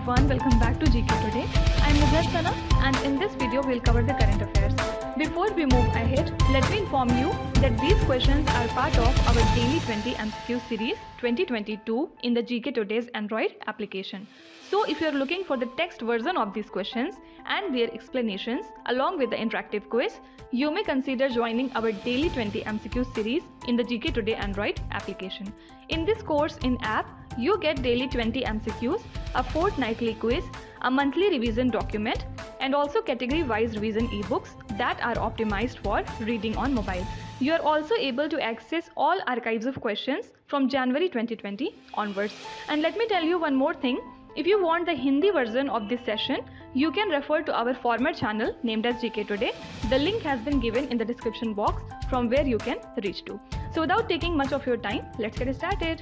everyone, welcome back to GK Today. I am Buddhadeb and in this video we'll cover the current affairs. Before we move ahead, let me inform you that these questions are part of our Daily 20 MCQ series 2022 in the GK Today's Android application. So if you are looking for the text version of these questions and their explanations along with the interactive quiz, you may consider joining our Daily 20 MCQ series in the GK Today Android application. In this course in app, you get daily 20 MCQs, a fortnightly quiz, a monthly revision document, and also category-wise revision e-books that are optimized for reading on mobile. You are also able to access all archives of questions from January 2020 onwards. And let me tell you one more thing. If you want the Hindi version of this session, you can refer to our former channel named as GK Today. The link has been given in the description box from where you can reach to. So without taking much of your time, let's get started.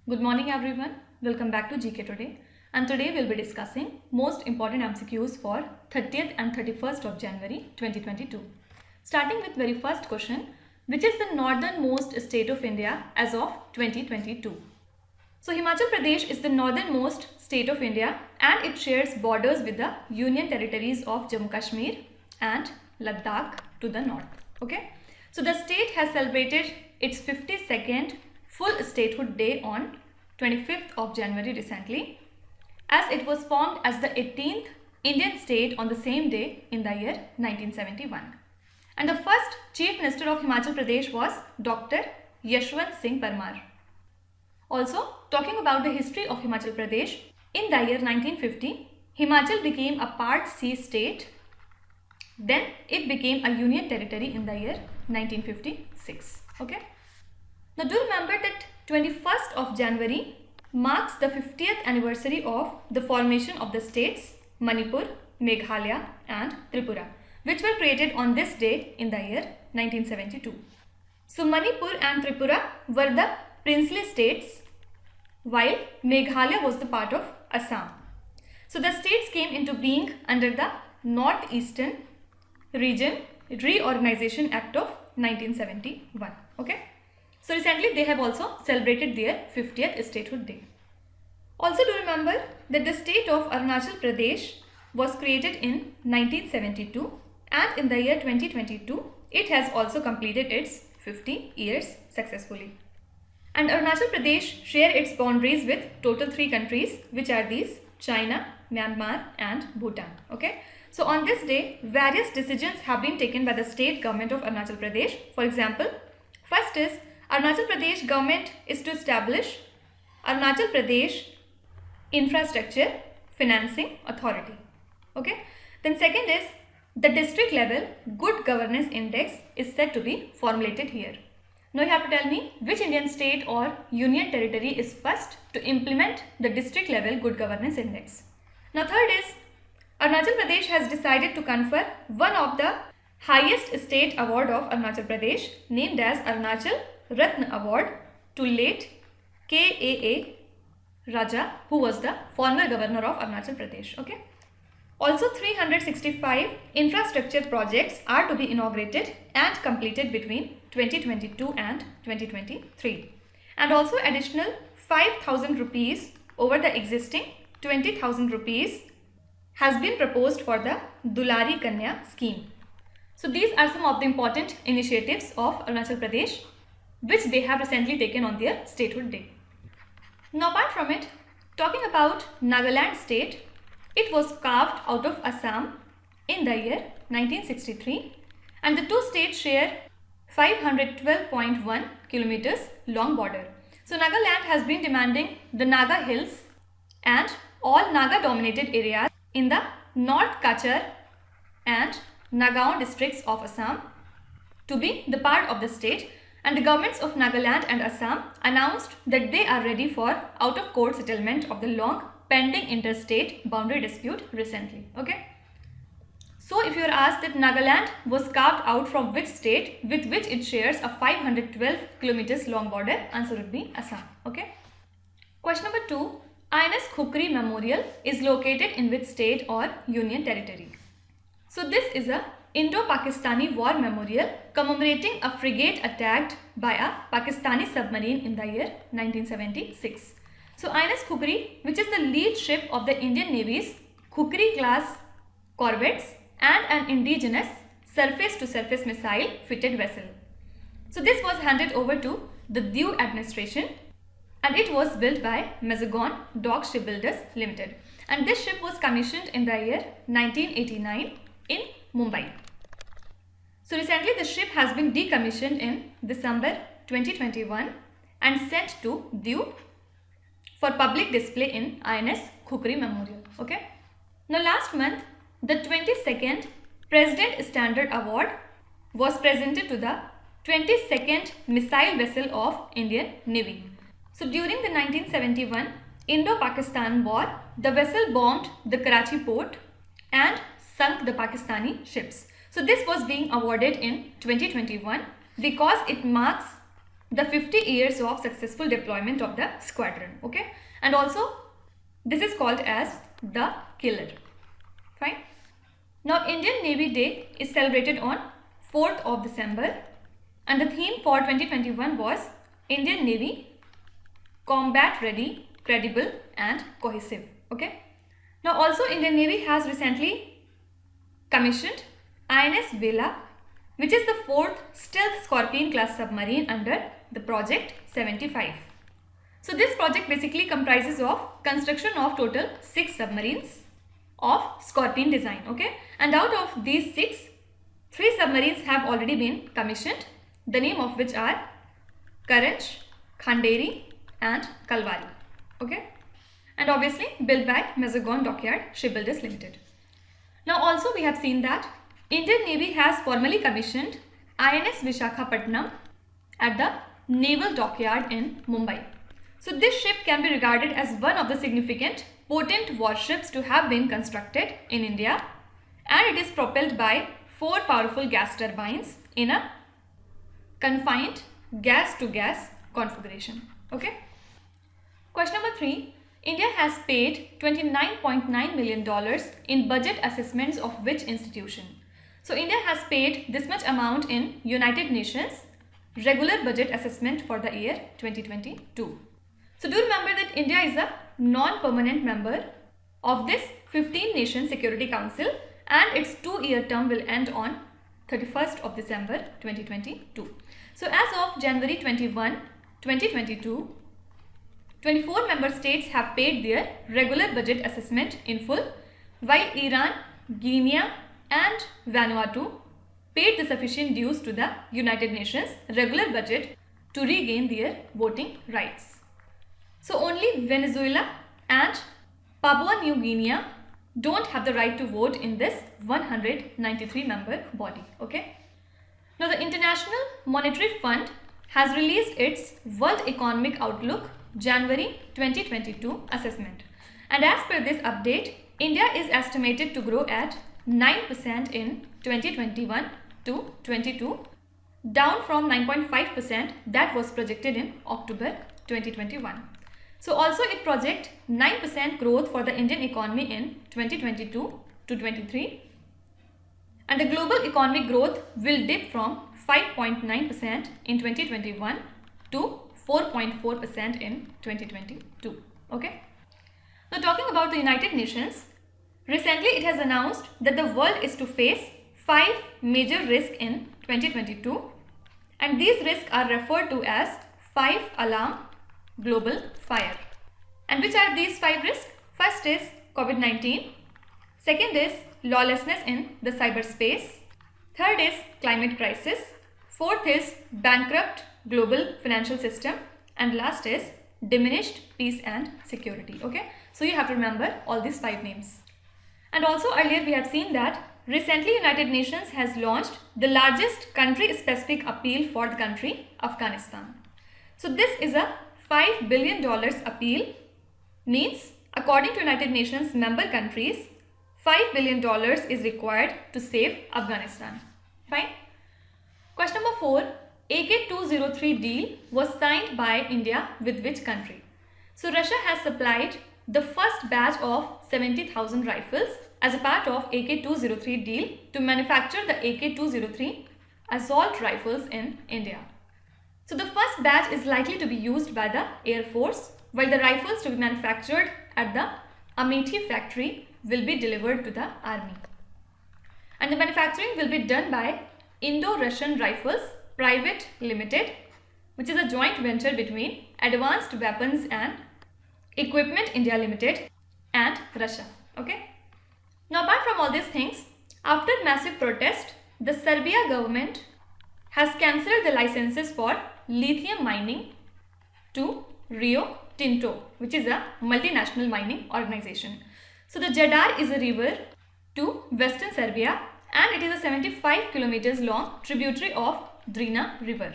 Good morning everyone. Welcome back to GK Today. And today we'll be discussing most important MCQs for 30th and 31st of January 2022. Starting with very first question, which is the northernmost state of India as of 2022? So Himachal Pradesh is the northernmost state of India and it shares borders with the Union territories of Jammu Kashmir and Ladakh to the north. Okay. So the state has celebrated its 52nd full statehood day on 25th of January recently, as it was formed as the 18th Indian state on the same day in the year 1971. And the first Chief Minister of Himachal Pradesh was Dr. Yashwant Singh Parmar. Also, talking about the history of Himachal Pradesh, in the year 1950, Himachal became a Part C state. Then it became a union territory in the year 1956. Okay. Now do remember that 21st of January marks the 50th anniversary of the formation of the states Manipur, Meghalaya and Tripura, which were created on this day in the year 1972. So Manipur and Tripura were the princely states while Meghalaya was the part of Assam. So the states came into being under the Northeastern Region Reorganization Act of 1971. Okay. So recently they have also celebrated their 50th statehood day. Also do remember that the state of Arunachal Pradesh was created in 1972 and in the year 2022 it has also completed its 50 years successfully. And Arunachal Pradesh share its boundaries with total 3 countries, which are these: China, Myanmar and Bhutan. Okay. So on this day, various decisions have been taken by the state government of Arunachal Pradesh. For example, first is Arunachal Pradesh government is to establish Arunachal Pradesh Infrastructure Financing Authority. Okay. Then second is the district level good governance index is said to be formulated here. Now you have to tell me which Indian state or union territory is first to implement the district level good governance index. Now third is Arunachal Pradesh has decided to confer one of the highest state award of Arunachal Pradesh named as Arunachal Ratna Award to late K.A.A. Raja, who was the former governor of Arunachal Pradesh. Okay. Also 365 infrastructure projects are to be inaugurated and completed between 2022 and 2023. And also additional 5,000 rupees over the existing 20,000 rupees has been proposed for the Dulari Kanya scheme. So these are some of the important initiatives of Arunachal Pradesh which they have recently taken on their statehood day. Now apart from it, talking about Nagaland state, it was carved out of Assam in the year 1963 and the two states share 512.1 kilometers long border. So Nagaland has been demanding the Naga Hills and all Naga dominated areas in the North Kachar and Nagaon districts of Assam to be the part of the state, and the governments of Nagaland and Assam announced that they are ready for out-of-court settlement of the long pending interstate boundary dispute recently. Okay. So if you are asked that Nagaland was carved out from which state with which it shares a 512 kilometers long border, answer would be Assam. Okay. Question number 2. INS Khukri Memorial is located in which state or union territory? So this is a Indo-Pakistani War Memorial commemorating a frigate attacked by a Pakistani submarine in the year 1976. So INS Khukri, which is the lead ship of the Indian Navy's Khukri class corvettes and an indigenous surface-to-surface missile fitted vessel. So this was handed over to the Diu administration and it was built by Mazagon Dock Shipbuilders Limited. And this ship was commissioned in the year 1989 in Mumbai. So recently the ship has been decommissioned in December 2021 and sent to Diu for public display in INS Khukri Memorial. Okay. Now last month, the 22nd President Standard Award was presented to the 22nd Missile Vessel of Indian Navy. So during the 1971 Indo-Pakistan War, the vessel bombed the Karachi port and sunk the Pakistani ships. So this was being awarded in 2021 because it marks the 50 years of successful deployment of the squadron. Okay, and also this is called as the killer. Fine. Now Indian Navy Day is celebrated on 4th of December and the theme for 2021 was Indian Navy combat ready, credible and cohesive. Okay. Now also Indian Navy has recently commissioned INS Vela, which is the 4th stealth Scorpion class submarine under the Project 75. So this project basically comprises of construction of total 6 submarines of Scorpion design. Okay, and out of these 6, 3 submarines have already been commissioned, the name of which are Karanch, Khanderi and Kalwari. Okay, and obviously built by Mazagon Dockyard Shipbuilders Limited. Now also we have seen that Indian Navy has formally commissioned INS Vishakhapatnam at the Naval Dockyard in Mumbai. So this ship can be regarded as one of the significant potent warships to have been constructed in India, and it is propelled by 4 powerful gas turbines in a confined gas-to-gas configuration. Okay. Question number 3. India has paid $29.9 million in budget assessments of which institution? So India has paid this much amount in United Nations regular budget assessment for the year 2022. So do remember that India is a non-permanent member of this 15-nation Security Council and its 2-year term will end on 31st of December 2022. So as of January 21, 2022, 24 member states have paid their regular budget assessment in full, while Iran, Guinea and Vanuatu paid the sufficient dues to the United Nations regular budget to regain their voting rights. So only Venezuela and Papua New Guinea don't have the right to vote in this 193 member body. Okay. Now the International Monetary Fund has released its World Economic Outlook January 2022 assessment, and as per this update, India is estimated to grow at 9% in 2021 to 22, down from 9.5% that was projected in October 2021. So also it projects 9% growth for the Indian economy in 2022 to 23, and the global economic growth will dip from 5.9% in 2021 to 4.4% in 2022. Okay. Now talking about the United Nations, recently it has announced that the world is to face 5 major risks in 2022, and these risks are referred to as 5-alarm global fire. And which are these 5 risks? First is COVID-19, second is lawlessness in the cyberspace, third is climate crisis, fourth is bankrupt global financial system, and last is diminished peace and security. Okay, so you have to remember all these 5 names. And also earlier we have seen that recently United Nations has launched the largest country specific appeal for the country Afghanistan. So this is a $5 billion appeal, means according to United Nations member countries, $5 billion is required to save Afghanistan. Fine. Question number 4. AK-203 deal was signed by India with which country? So Russia has supplied the first batch of 70,000 rifles as a part of AK-203 deal to manufacture the AK-203 assault rifles in India. So the first batch is likely to be used by the Air Force while the rifles to be manufactured at the Amethi factory will be delivered to the army. And the manufacturing will be done by Indo-Russian Rifles Private Limited, which is a joint venture between Advanced Weapons and Equipment India Limited and Russia. Okay. Now, apart from all these things, after massive protest, the Serbia government has cancelled the licenses for lithium mining to Rio Tinto, which is a multinational mining organization. So the Jadar is a river to western Serbia, and it is a 75 kilometers long tributary of Drina river.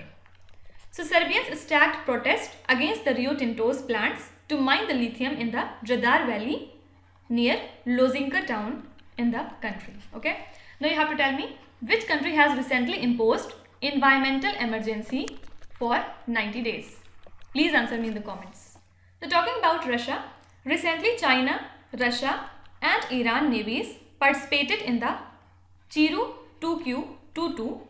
So Serbians staged protest against the Rio Tinto's plans to mine the lithium in the Jadar valley near Lozinka town in the country. Okay. Now you have to tell me which country has recently imposed environmental emergency for 90 days. Please answer me in the comments. Now talking about Russia, recently China, Russia and Iran navies participated in the Chiru 2Q22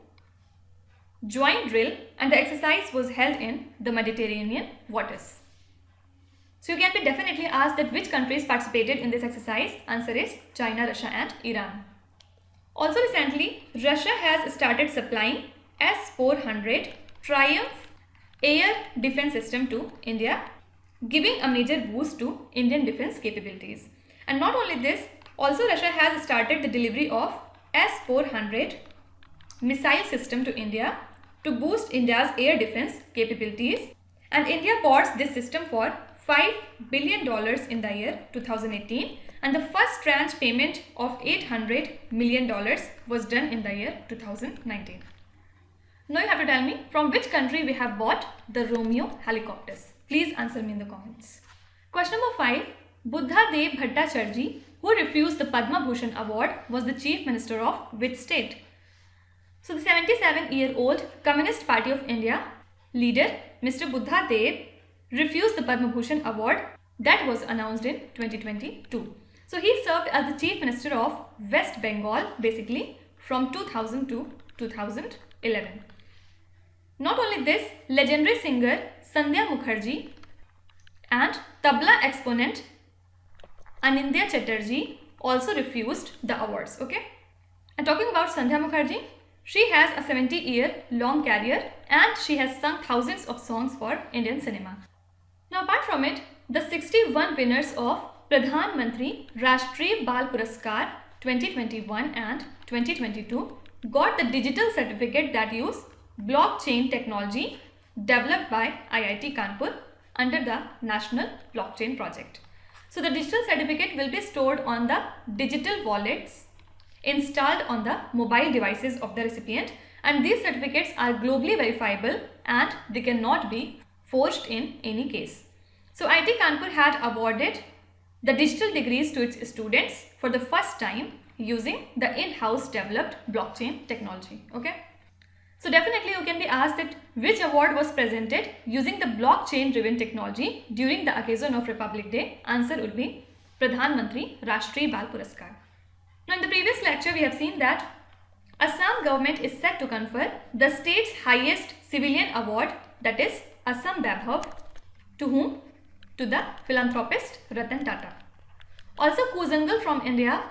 joint drill, and the exercise was held in the Mediterranean waters. So you can be definitely asked that which countries participated in this exercise. Answer is China, Russia and Iran. Also recently, Russia has started supplying S-400 Triumph air defense system to India, giving a major boost to Indian defense capabilities. And not only this, also Russia has started the delivery of S-400 missile system to India to boost India's air defense capabilities, and India bought this system for $5 billion in the year 2018, and the first tranche payment of $800 million was done in the year 2019. Now you have to tell me from which country we have bought the Romeo helicopters. Please answer me in the comments. Question number 5. Buddhadeb Bhattacharjee, who refused the Padma Bhushan award, was the Chief Minister of which state? So the 77-year-old Communist Party of India leader Mr. Buddhadeb refused the Padma Bhushan award that was announced in 2022. So he served as the Chief Minister of West Bengal basically from 2000 to 2011. Not only this, legendary singer Sandhya Mukherjee and tabla exponent Anindya Chatterjee also refused the awards. Okay. And talking about Sandhya Mukherjee, she has a 70-year-long career and she has sung thousands of songs for Indian cinema. Now apart from it, the 61 winners of Pradhan Mantri Rashtriya Bal Puraskar 2021 and 2022 got the digital certificate that use blockchain technology developed by IIT Kanpur under the National Blockchain Project. So the digital certificate will be stored on the digital wallets installed on the mobile devices of the recipient, and these certificates are globally verifiable and they cannot be forged in any case. So IIT Kanpur had awarded the digital degrees to its students for the first time using the in-house developed blockchain technology. Okay. So definitely you can be asked that which award was presented using the blockchain driven technology during the occasion of Republic Day. Answer would be Pradhan Mantri Rashtriya Bal Puraskar. Now in the previous lecture we have seen that Assam government is set to confer the state's highest civilian award, that is Assam Vaibhav, to whom? To the philanthropist Ratan Tata. Also Kuzangal from India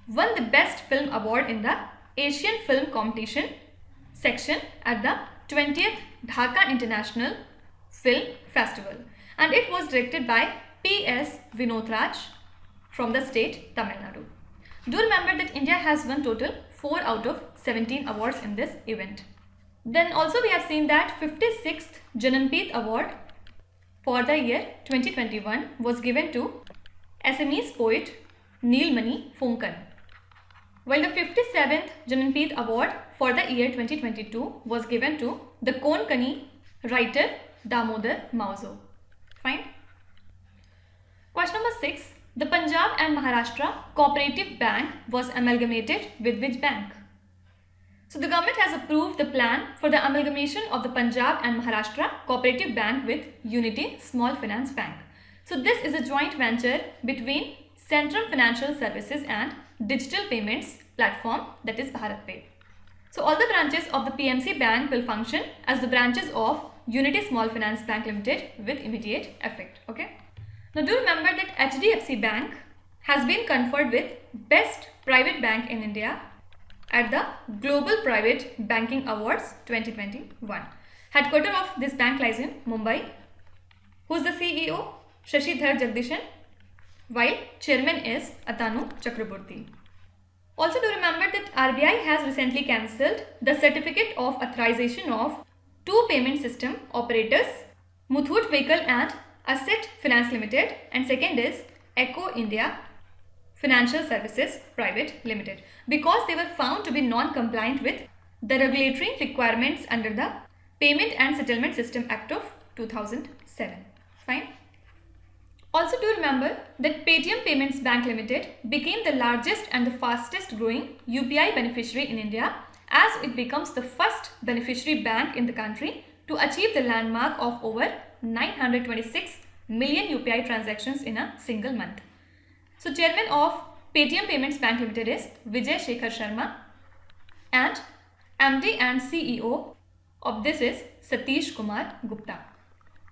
won the best film award in the Asian Film Competition section at the 20th Dhaka International Film Festival, and it was directed by P.S. Vinodhraj from the state Tamil Nadu. Do remember that India has won total 4 out of 17 awards in this event. Then also we have seen that 56th Jananpith Award for the year 2021 was given to Assamese poet Neelmani Funkan, while the 57th Jananpith Award for the year 2022 was given to the Konkani writer Damodar Mauzo. Fine. Question number 6. The Punjab and Maharashtra Cooperative Bank was amalgamated with which bank? So the government has approved the plan for the amalgamation of the Punjab and Maharashtra Cooperative Bank with Unity Small Finance Bank. So this is a joint venture between Centrum Financial Services and digital payments platform, that is BharatPe. So all the branches of the PMC bank will function as the branches of Unity Small Finance Bank Limited with immediate effect. Okay. Now do remember that HDFC Bank has been conferred with Best Private Bank in India at the Global Private Banking Awards 2021. Headquarter of this bank lies in Mumbai. Who's the CEO? Shashidhar Jagdishan, while chairman is Atanu Chakraborty. Also do remember that RBI has recently cancelled the certificate of authorization of two payment system operators, Muthoot Vehicle and Asset Finance Limited, and second is Echo India Financial Services Private Limited, because they were found to be non-compliant with the regulatory requirements under the Payment and Settlement System Act of 2007. Fine. Also do remember that Paytm Payments Bank Limited became the largest and the fastest growing UPI beneficiary in India, as it becomes the first beneficiary bank in the country to achieve the landmark of over 926 million UPI transactions in a single month. So chairman of Paytm Payments Bank Limited is Vijay Shekhar Sharma, and MD and CEO of this is Satish Kumar Gupta.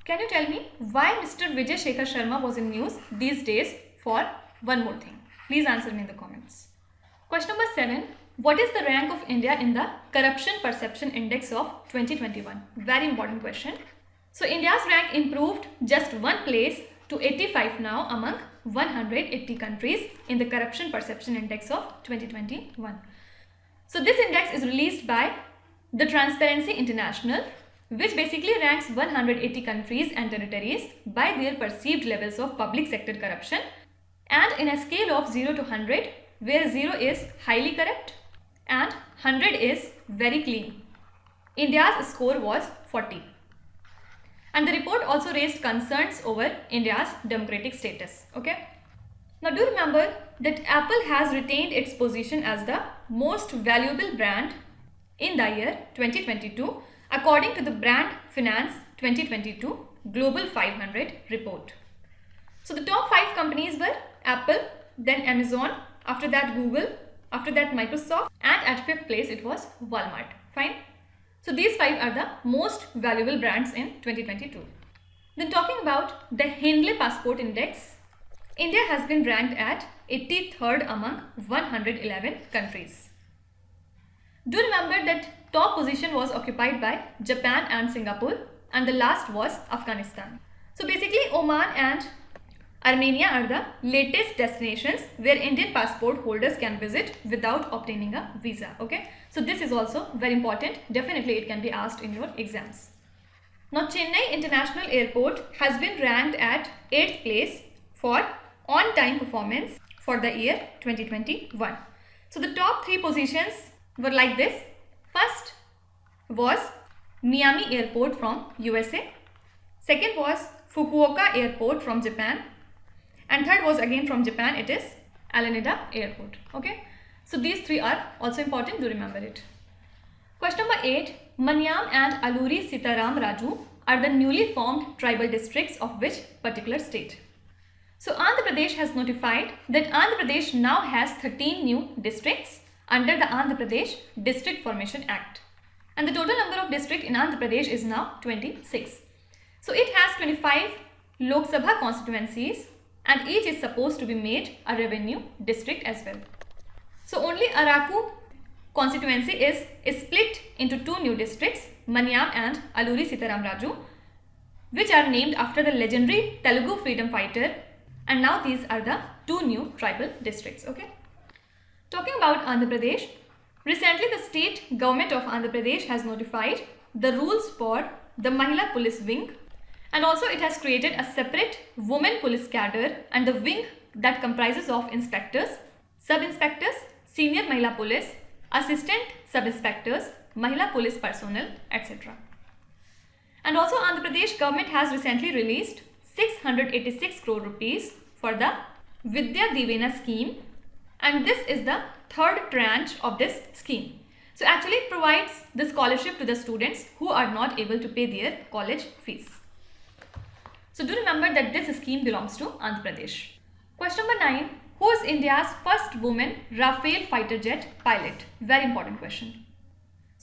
Can you tell me why Mr. Vijay Shekhar Sharma was in news these days for one more thing? Please answer me in the comments. Question number 7. What is the rank of India in the Corruption Perception Index of 2021? Very important question. So India's rank improved just one place to 85 now among 180 countries in the Corruption Perception Index of 2021. So this index is released by the Transparency International, which basically ranks 180 countries and territories by their perceived levels of public sector corruption, and in a scale of 0 to 100, where 0 is highly corrupt and 100 is very clean. India's score was 40. And the report also raised concerns over India's democratic status. Okay. Now do remember that Apple has retained its position as the most valuable brand in the year 2022 according to the Brand Finance 2022 Global 500 report. So the top 5 companies were Apple, then Amazon, after that Google, after that Microsoft, and at 5th place it was Walmart. Fine. So these 5 are the most valuable brands in 2022. Then talking about the Hindley Passport Index, India has been ranked at 83rd among 111 countries. Do remember that top position was occupied by Japan and Singapore, and the last was Afghanistan. So basically Oman and Armenia are the latest destinations where Indian passport holders can visit without obtaining a visa. Okay, so this is also very important. Definitely it can be asked in your exams. Now Chennai International Airport has been ranked at 8th place for on-time performance for the year 2021. So the top 3 positions were like this. First was Miami Airport from USA. Second was Fukuoka Airport from Japan. And third was again from Japan, it is Alameda Airport. Okay. So these 3 are also important, do remember it. Question number 8. Manyam and Alluri Sitarama Raju are the newly formed tribal districts of which particular state? So Andhra Pradesh has notified that Andhra Pradesh now has 13 new districts under the Andhra Pradesh District Formation Act. And the total number of districts in Andhra Pradesh is now 26. So it has 25 Lok Sabha constituencies, and each is supposed to be made a revenue district as well. So only Araku constituency is split into 2 new districts, Manyam and Alluri Sitaram Raju, which are named after the legendary Telugu freedom fighter, and now these are the 2 new tribal districts. Okay. Talking about Andhra Pradesh, recently the state government of Andhra Pradesh has notified the rules for the Mahila Police Wing, and also it has created a separate women police cadre and the wing that comprises of inspectors, sub-inspectors, senior Mahila police, assistant sub-inspectors, Mahila police personnel, etc. And also Andhra Pradesh government has recently released 686 crore rupees for the Vidya Divena scheme, and this is the 3rd tranche of this scheme. So actually it provides the scholarship to the students who are not able to pay their college fees. So do remember that this scheme belongs to Andhra Pradesh. Question number 9. Who is India's first woman Rafale fighter jet pilot? Very important question.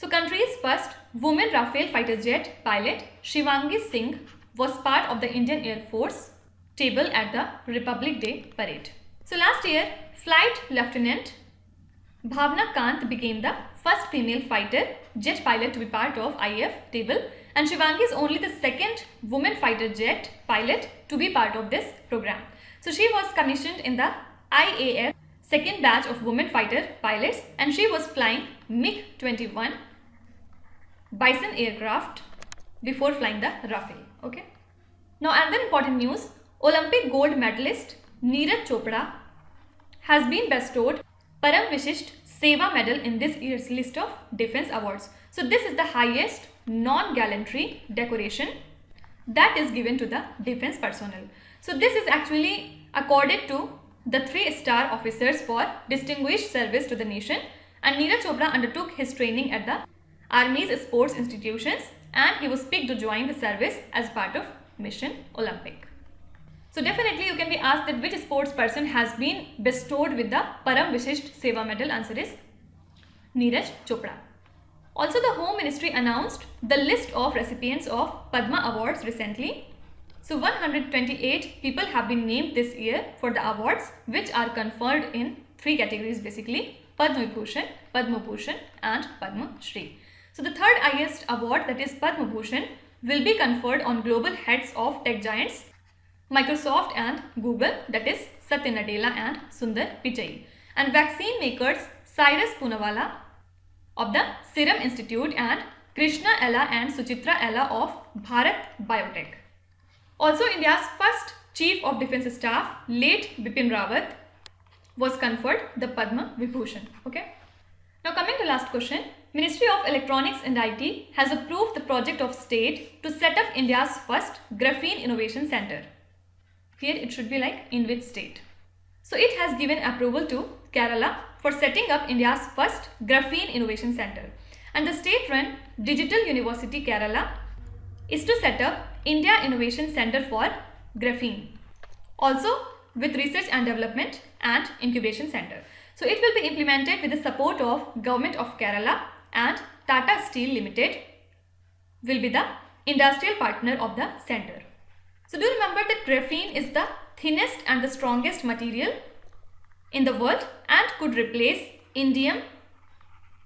So country's first woman Rafale fighter jet pilot Shivangi Singh was part of the Indian Air Force table at the Republic Day parade. So last year, Flight Lieutenant Bhavna Kant became the first female fighter jet pilot to be part of IAF table, and Shivangi is only the second woman fighter jet pilot to be part of this program. So she was commissioned in the IAF second batch of women fighter pilots, and she was flying MiG-21 Bison aircraft before flying the Rafale. Okay. Now another important news, Olympic gold medalist Neeraj Chopra has been bestowed Param Vishisht Seva medal in this year's list of defense awards. So this is the highest non-gallantry decoration that is given to the defense personnel. So this is actually accorded to the 3-star officers for distinguished service to the nation, and Neeraj Chopra undertook his training at the Army's sports institutions, and he was picked to join the service as part of Mission Olympic. So definitely you can be asked that which sports person has been bestowed with the Param Vishisht Seva medal. Answer is Neeraj Chopra. Also, the Home Ministry announced the list of recipients of Padma Awards recently. So 128 people have been named this year for the awards, which are conferred in 3 categories basically: Padma Bhushan, Padma Bhushan and Padma Shri. So the third highest award, that is Padma Bhushan, will be conferred on global heads of tech giants Microsoft and Google, that is Satya Nadella and Sundar Pichai, and vaccine makers Cyrus Poonawalla of the Serum Institute and Krishna Ella and Suchitra Ella of Bharat Biotech. Also, India's first Chief of Defence Staff, late Bipin Rawat, was conferred the Padma Vibhushan. Okay. Now coming to last question, Ministry of Electronics and IT has approved the project of state to set up India's first Graphene Innovation Centre. Here it should be like in which state. So it has given approval to Kerala for setting up India's first Graphene Innovation Centre, and the state-run Digital University Kerala is to set up India Innovation Centre for Graphene, also with Research and Development and Incubation Centre. So it will be implemented with the support of Government of Kerala, and Tata Steel Limited will be the industrial partner of the centre. So do remember that graphene is the thinnest and the strongest material in the world and could replace indium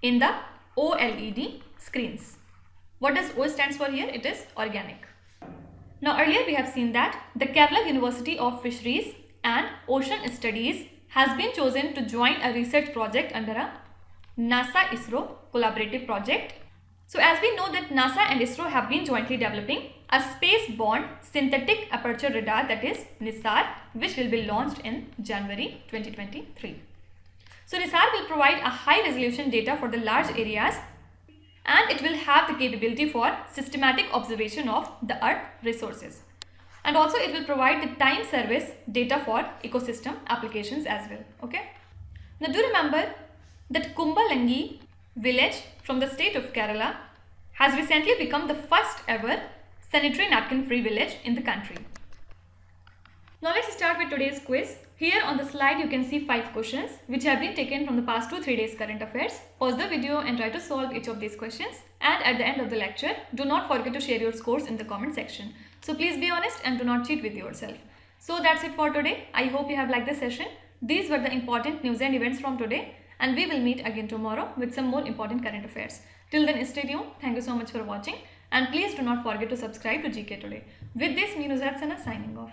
in the OLED screens. What does O stands for here? It is organic. Now earlier we have seen that the Kerala University of Fisheries and Ocean Studies has been chosen to join a research project under a NASA-ISRO collaborative project. So as we know that NASA and ISRO have been jointly developing a space-borne synthetic aperture radar, that is NISAR, which will be launched in January 2023. So NISAR will provide a high-resolution data for the large areas, and it will have the capability for systematic observation of the Earth resources. And also it will provide the time series data for ecosystem applications as well. Okay. Now do remember that Kumbalangi village from the state of Kerala has recently become the first ever sanitary napkin free village in the country. Now let's start with today's quiz. Here on the slide you can see 5 questions which have been taken from the past 2-3 days current affairs. Pause the video and try to solve each of these questions, and at the end of the lecture do not forget to share your scores in the comment section. So please be honest and do not cheat with yourself. So that's it for today. I hope you have liked the session. These were the important news and events from today, and we will meet again tomorrow with some more important current affairs. Till then, stay tuned. Thank you so much for watching, and please do not forget to subscribe to GK Today. With this, me Nuzhat Sana signing off.